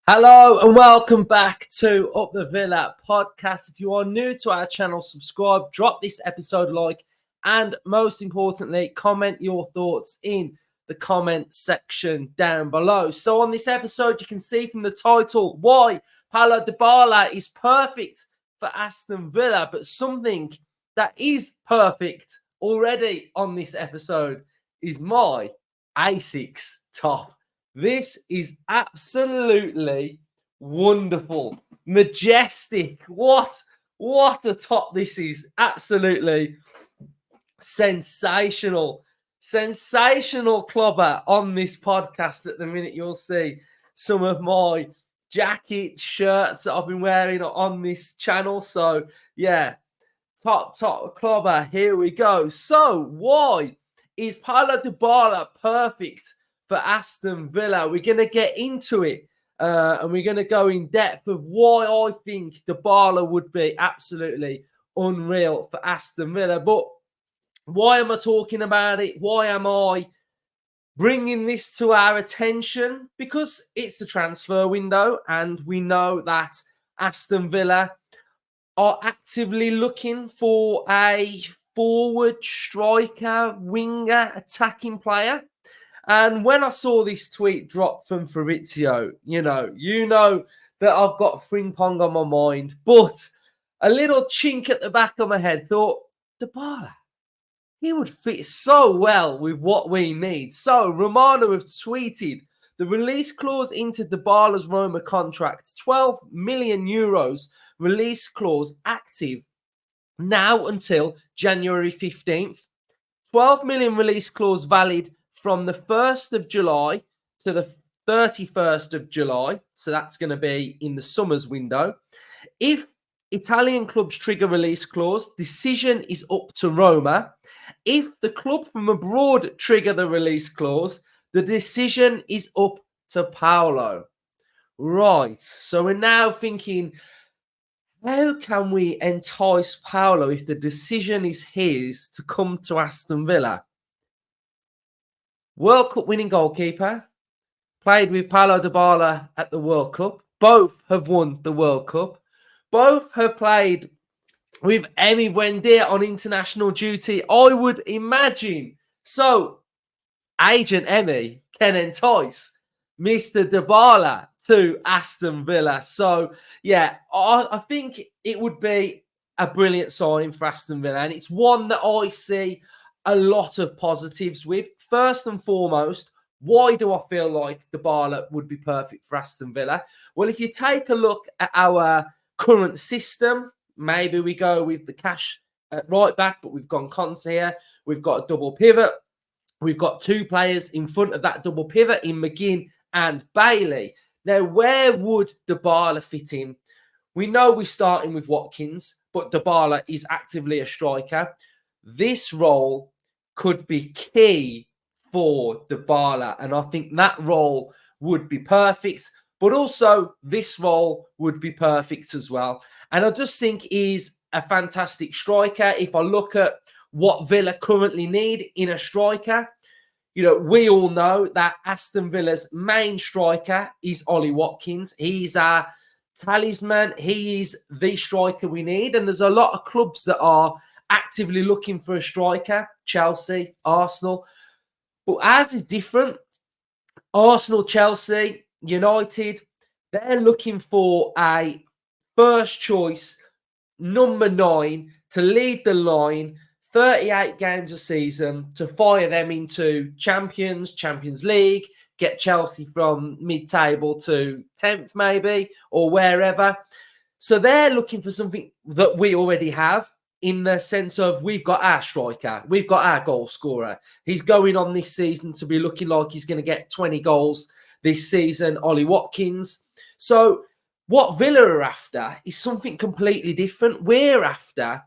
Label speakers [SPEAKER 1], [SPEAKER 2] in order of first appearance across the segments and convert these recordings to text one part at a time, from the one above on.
[SPEAKER 1] Hello and welcome back to Up the Villa podcast. If you are new to our channel, subscribe, drop this episode a like, and most importantly, comment your thoughts in the comment section down below. So on this episode, you can see from the title why Paulo Dybala is perfect for Aston Villa, but something that is perfect already on this episode is my A6 top. This is absolutely wonderful, majestic. What a top this is. Absolutely sensational. Sensational clubber on this podcast at the minute. You'll see some of my jacket shirts that I've been wearing on this channel. So yeah, top clubber. Here we go. So why is Paulo Dybala perfect for Aston Villa? We're going to get into it and we're going to go in depth of why I think Dybala would be absolutely unreal for Aston Villa. But why am I talking about it? Why am I bringing this to our attention? Because it's the transfer window and we know that Aston Villa are actively looking for a forward, striker, winger, attacking player. And when I saw this tweet drop from Fabrizio, you know that I've got Frimpong on my mind, but a little chink at the back of my head thought, Dybala, he would fit so well with what we need. So Romano have tweeted the release clause into Dybala's Roma contract, 12 million euros release clause active now until January 15th. 12 million release clause valid from the 1st of July to the 31st of July. So that's going to be in the summer's window. If Italian clubs trigger release clause, decision is up to Roma. If the club from abroad trigger the release clause, the decision is up to Paulo. Right. So we're now thinking, how can we entice Paulo if the decision is his to come to Aston Villa? World Cup winning goalkeeper, played with Paulo Dybala at the World Cup. Both have won the World Cup. Both have played with Emi Buendia on international duty, I would imagine. So, Agent Emi can entice Mr. Dybala to Aston Villa. So, yeah, I think it would be a brilliant signing for Aston Villa. And it's one that I see a lot of positives with. First and foremost, why do I feel like Dybala would be perfect for Aston Villa? Well, if you take a look at our current system, maybe we go with the cash at right back, but we've gone Conte here. We've got a double pivot. We've got two players in front of that double pivot in McGinn and Bailey. Now, where would Dybala fit in? We know we're starting with Watkins, but Dybala is actively a striker. This role could be key for Dybala, and I think that role would be perfect. But also, this role would be perfect as well. And I just think he's a fantastic striker. If I look at what Villa currently need in a striker, we all know that Aston Villa's main striker is Ollie Watkins. He's our talisman. He is the striker we need. And there's a lot of clubs that are actively looking for a striker. Chelsea, Arsenal. But ours is different. Arsenal, Chelsea, United, they're looking for a first choice number 9 to lead the line, 38 games a season, to fire them into Champions League, get Chelsea from mid-table to 10th maybe, or wherever. So they're looking for something that we already have, in the sense of we've got our striker, we've got our goal scorer. He's going on this season to be looking like he's going to get 20 goals this season, Ollie Watkins. So what Villa are after is something completely different. We're after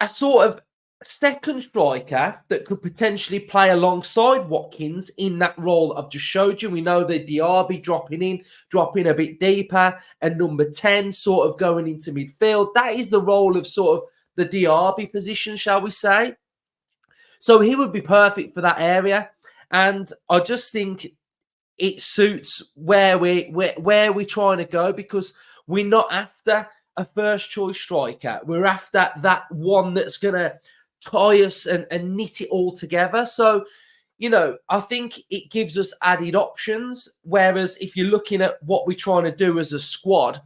[SPEAKER 1] a sort of second striker that could potentially play alongside Watkins in that role I've just showed you. We know that Diaby dropping a bit deeper, and number 10 sort of going into midfield. That is the role of sort of the Diaby position, shall we say. So he would be perfect for that area. And I just think it suits where we're trying to go, because we're not after a first choice striker. We're after that one that's going to tie us and knit it all together. So, I think it gives us added options. Whereas if you're looking at what we're trying to do as a squad,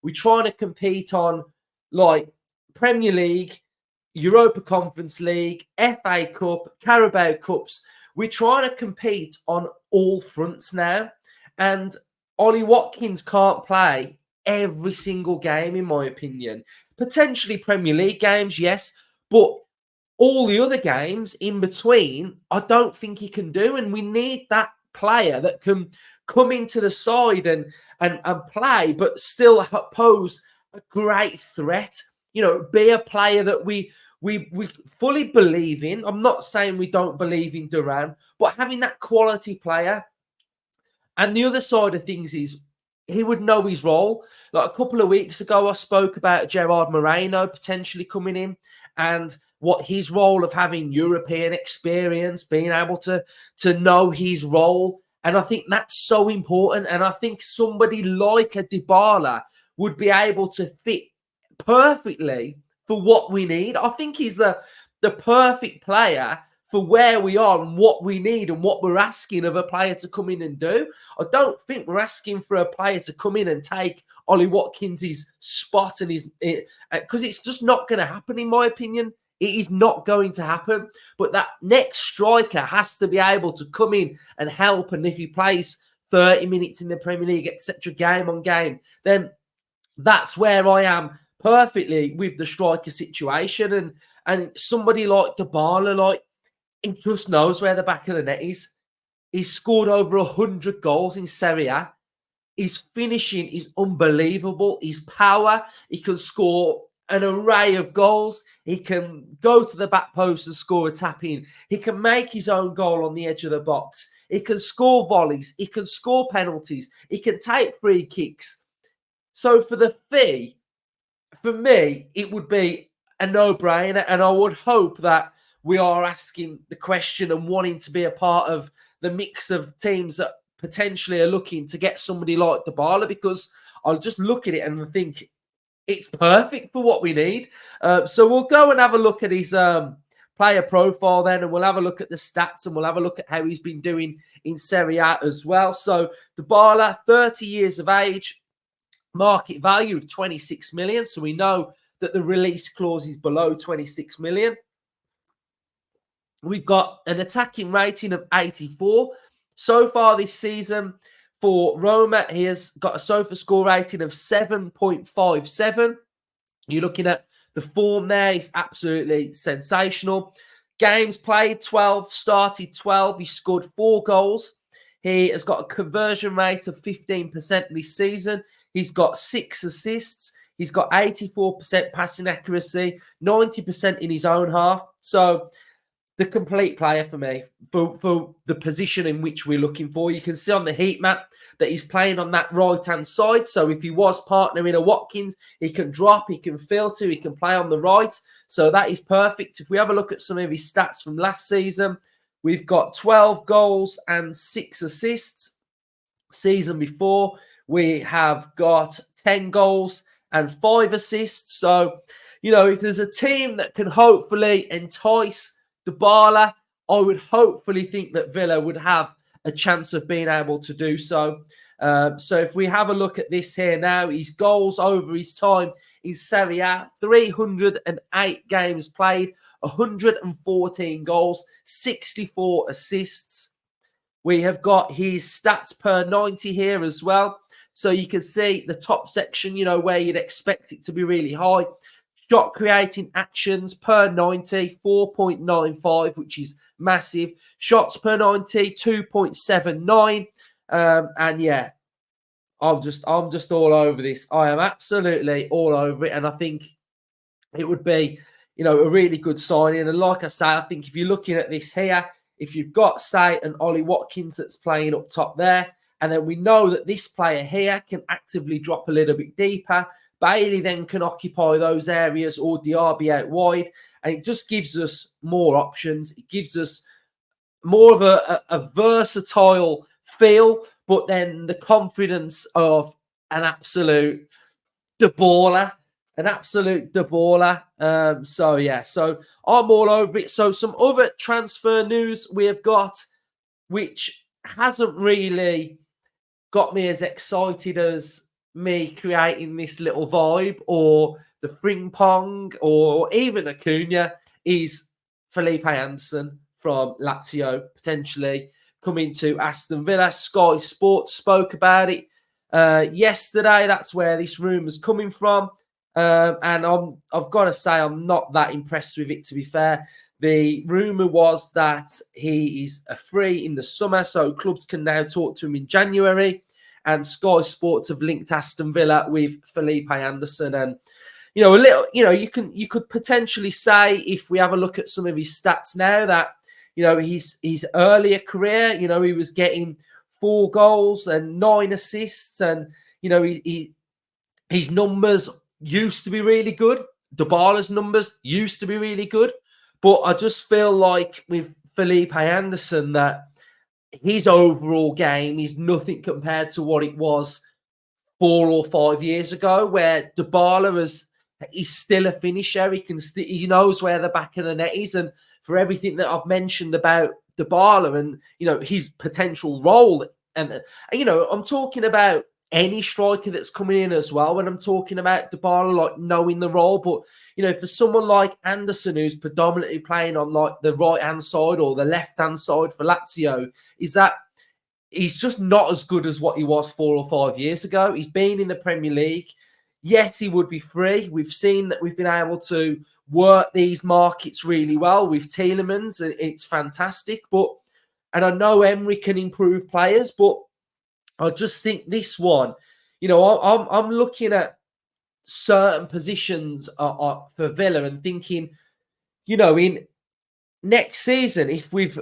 [SPEAKER 1] we're trying to compete on like Premier League, Europa Conference League, FA Cup, Carabao Cups. We're trying to compete on all fronts now. And Ollie Watkins can't play every single game, in my opinion. Potentially Premier League games, yes. But all the other games in between, I don't think he can do. And we need that player that can come into the side and play, but still pose a great threat. Be a player that we fully believe in. I'm not saying we don't believe in Duran, but having that quality player. And the other side of things is he would know his role. Like a couple of weeks ago, I spoke about Gerard Moreno potentially coming in and what his role of having European experience, being able to know his role. And I think that's so important. And I think somebody like a Dybala would be able to fit perfectly for what we need. I think he's the perfect player for where we are and what we need and what we're asking of a player to come in and do. I don't think we're asking for a player to come in and take Ollie Watkins' spot and because it's just not going to happen, in my opinion. It is not going to happen. But that next striker has to be able to come in and help. And if he plays 30 minutes in the Premier League, etc., game on game, then that's where I am perfectly with the striker situation. And somebody like Dybala, like, he just knows where the back of the net is. He's scored over 100 goals in Serie A. His finishing is unbelievable. His power, he can score an array of goals. He can go to the back post and score a tap-in. He can make his own goal on the edge of the box. He can score volleys. He can score penalties. He can take free kicks. So for the fee, for me, it would be a no-brainer, and I would hope that we are asking the question and wanting to be a part of the mix of teams that potentially are looking to get somebody like Dybala, because I'll just look at it and think it's perfect for what we need. So we'll go and have a look at his player profile then, and we'll have a look at the stats, and we'll have a look at how he's been doing in Serie A as well. So Dybala, 30 years of age, market value of 26 million. So we know that the release clause is below 26 million. We've got an attacking rating of 84. So far this season for Roma, he has got a SOFA score rating of 7.57. You're looking at the form there. It's absolutely sensational. Games played, 12. Started 12. He scored 4 goals. He has got a conversion rate of 15% this season. He's got 6 assists. He's got 84% passing accuracy, 90% in his own half. So the complete player for me, for the position in which we're looking for. You can see on the heat map that he's playing on that right-hand side. So if he was partnering a Watkins, he can drop, he can filter, he can play on the right. So that is perfect. If we have a look at some of his stats from last season, we've got 12 goals and 6 assists. Season before, we have got 10 goals and 5 assists. So, if there's a team that can hopefully entice Dybala, I would hopefully think that Villa would have a chance of being able to do so. So if we have a look at this here now, his goals over his time in Serie A, 308 games played, 114 goals, 64 assists. We have got his stats per 90 here as well. So you can see the top section, where you'd expect it to be really high. Shot creating actions per 90, 4.95, which is massive. Shots per 90, 2.79. And yeah, I'm just all over this. I am absolutely all over it. And I think it would be, a really good signing. And like I say, I think if you're looking at this here, if you've got, say, an Ollie Watkins that's playing up top there, and then we know that this player here can actively drop a little bit deeper, Bailey then can occupy those areas, or Diaby out wide, and it just gives us more options. It gives us more of a versatile feel, but then the confidence of an absolute Dybala, so yeah, so I'm all over it. So some other transfer news we have got, which hasn't really got me as excited as me creating this little vibe or the Fring Pong or even Acuna, is Felipe Anderson from Lazio potentially coming to Aston Villa. Sky Sports spoke about it yesterday. That's where this rumour's coming from. And I've got to say, I'm not that impressed with it, to be fair. The rumour was that he is a free in the summer, so clubs can now talk to him in January. And Sky Sports have linked Aston Villa with Felipe Anderson. And, a little, you could potentially say, if we have a look at some of his stats now, that, his earlier career, he was getting 4 goals and 9 assists. And, his numbers used to be really good. Dybala's numbers used to be really good. But I just feel like with Felipe Anderson that his overall game is nothing compared to what it was 4 or 5 years ago, where Dybala is still a finisher. He knows where the back of the net is. And for everything that I've mentioned about Dybala and, his potential role, and I'm talking about any striker that's coming in as well when I'm talking about Dybala, like knowing the role. But, for someone like Anderson, who's predominantly playing on like the right-hand side or the left-hand side for Lazio, is that he's just not as good as what he was 4 or 5 years ago. He's been in the Premier League. Yes, he would be free. We've seen that we've been able to work these markets really well with Tielemans. It's fantastic. And I know Emery can improve players, but I just think this one, I'm looking at certain positions for Villa and thinking, in next season, if we've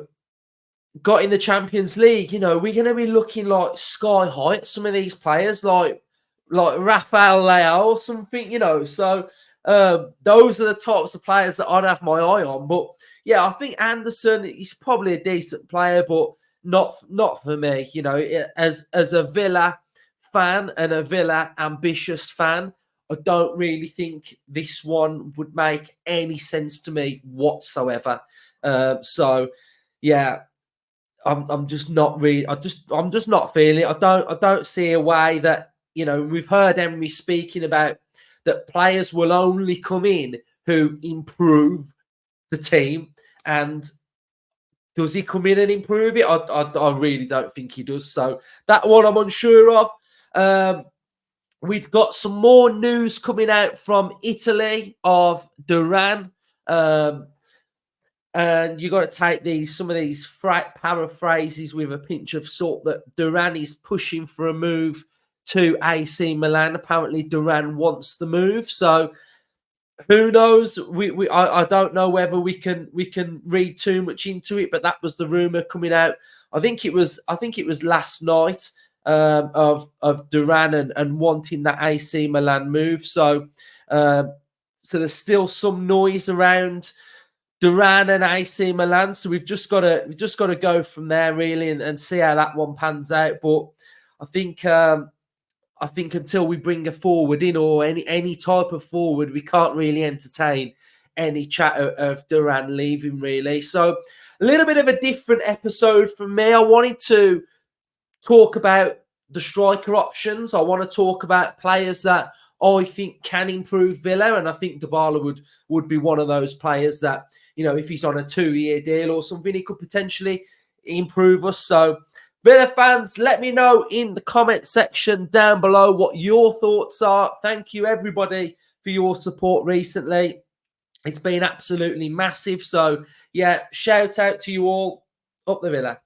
[SPEAKER 1] got in the Champions League, we're going to be looking like sky high at some of these players, like Rafael Leao or something, So those are the types of players that I'd have my eye on. But yeah, I think Anderson, he's probably a decent player, but not for me. As a Villa fan and a Villa ambitious fan, I don't really think this one would make any sense to me whatsoever. So yeah, I'm just not really. I'm just not feeling it. I don't see a way that, we've heard Emery speaking about that players will only come in who improve the team. And does he come in and improve it? I really don't think he does. So that one I'm unsure of. We've got some more news coming out from Italy of Duran. And you got to take some of these paraphrases with a pinch of salt, that Duran is pushing for a move to AC Milan. Apparently, Duran wants the move. So who knows? I don't know whether we can read too much into it, but that was the rumor coming out. I think it was last night of Duran and wanting that AC Milan move. So there's still some noise around Duran and AC Milan. So we've just got to go from there really and see how that one pans out. But I think until we bring a forward in, or any type of forward, we can't really entertain any chat of Duran leaving really. So a little bit of a different episode from me. I wanted to talk about the striker options. I want to talk about players that I think can improve Villa, and I think Dybala would be one of those players that, if he's on a 2-year deal or something, he could potentially improve us. So Villa fans, let me know in the comment section down below what your thoughts are. Thank you, everybody, for your support recently. It's been absolutely massive. So, yeah, shout out to you all. Up the Villa.